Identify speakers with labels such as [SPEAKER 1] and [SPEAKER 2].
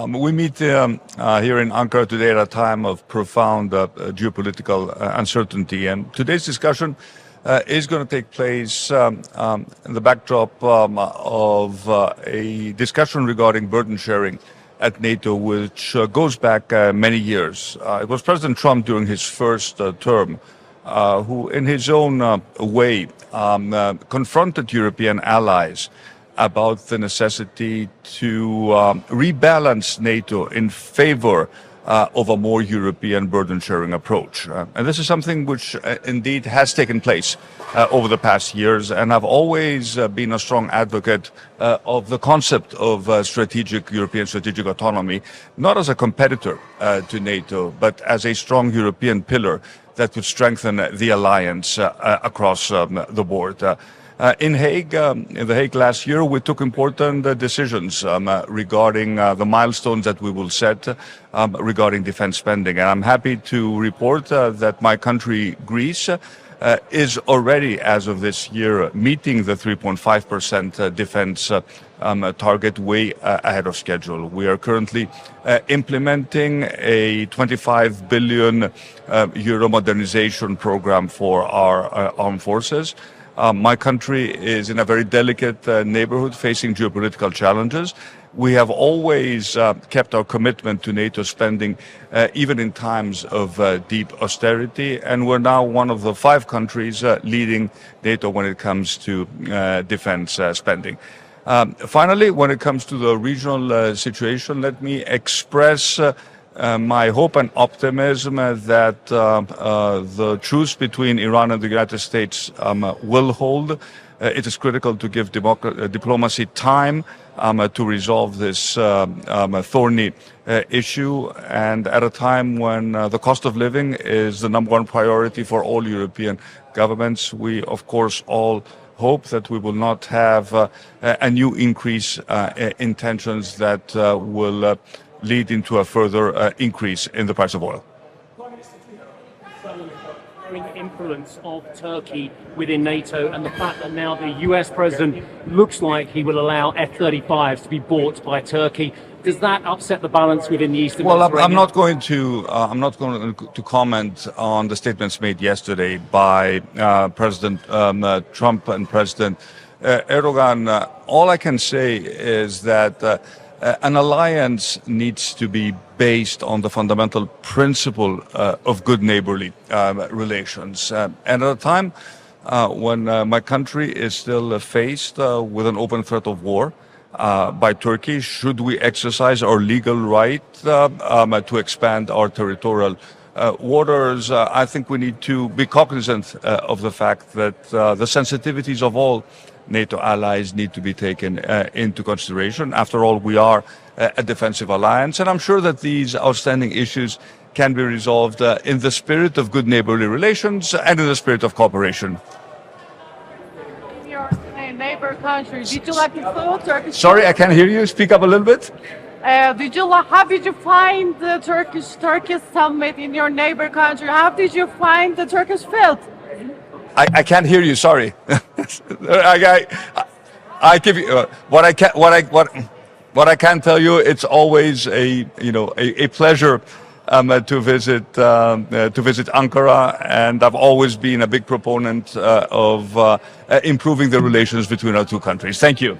[SPEAKER 1] We meet here in Ankara today at a time of profound geopolitical uncertainty, and today's discussion is going to take place in the backdrop of a discussion regarding burden sharing at NATO, which goes back many years. It was President Trump during his first term who, in his own way, confronted European allies about the necessity to rebalance NATO in favor of a more European burden-sharing approach. And this is something which indeed has taken place over the past years, and I've always been a strong advocate of the concept of European strategic autonomy, not as a competitor to NATO, but as a strong European pillar that would strengthen the alliance across the board. In The Hague last year, we took important decisions regarding the milestones that we will set regarding defense spending. And I'm happy to report that my country, Greece, is already, as of this year, meeting the 3.5% defense target way ahead of schedule. We are currently implementing a 25 billion euro modernization program for our armed forces. My country is in a very delicate neighborhood facing geopolitical challenges. We have always kept our commitment to NATO spending, even in times of deep austerity, and we're now one of the 5 countries leading NATO when it comes to defense spending. Finally, when it comes to the regional situation, let me express my hope and optimism that the truce between Iran and the United States will hold. It is critical to give diplomacy time to resolve this thorny issue, and at a time when the cost of living is the #1 priority for all European governments. We, of course, all hope that we will not have a new increase in tensions that will lead into a further increase in the price of oil.
[SPEAKER 2] The influence of Turkey within NATO and the fact that now the US president looks like he will allow F-35s to be bought by Turkey. Does that upset the balance within the Eastern Mediterranean?
[SPEAKER 1] I'm not going to comment on the statements made yesterday by President Trump and President Erdogan. All I can say is that an alliance needs to be based on the fundamental principle of good neighborly relations. And at a time when my country is still faced with an open threat of war by Turkey, should we exercise our legal right to expand our territorial waters? I think we need to be cognizant of the fact that the sensitivities of all NATO allies need to be taken into consideration. After all, we are a defensive alliance, and I'm sure that these outstanding issues can be resolved in the spirit of good neighborly relations and in the spirit of cooperation.
[SPEAKER 3] In your neighbor country, did you like the food? Turkish
[SPEAKER 1] Sorry,
[SPEAKER 3] food?
[SPEAKER 1] I can't hear you. Speak up a little bit.
[SPEAKER 3] How did you find the Turkish summit in your neighbor country? How did you find the Turkish food?
[SPEAKER 1] I can't hear you. Sorry. I give you what I can tell you. It's always a pleasure to visit Ankara, and I've always been a big proponent of improving the relations between our 2 countries. Thank you.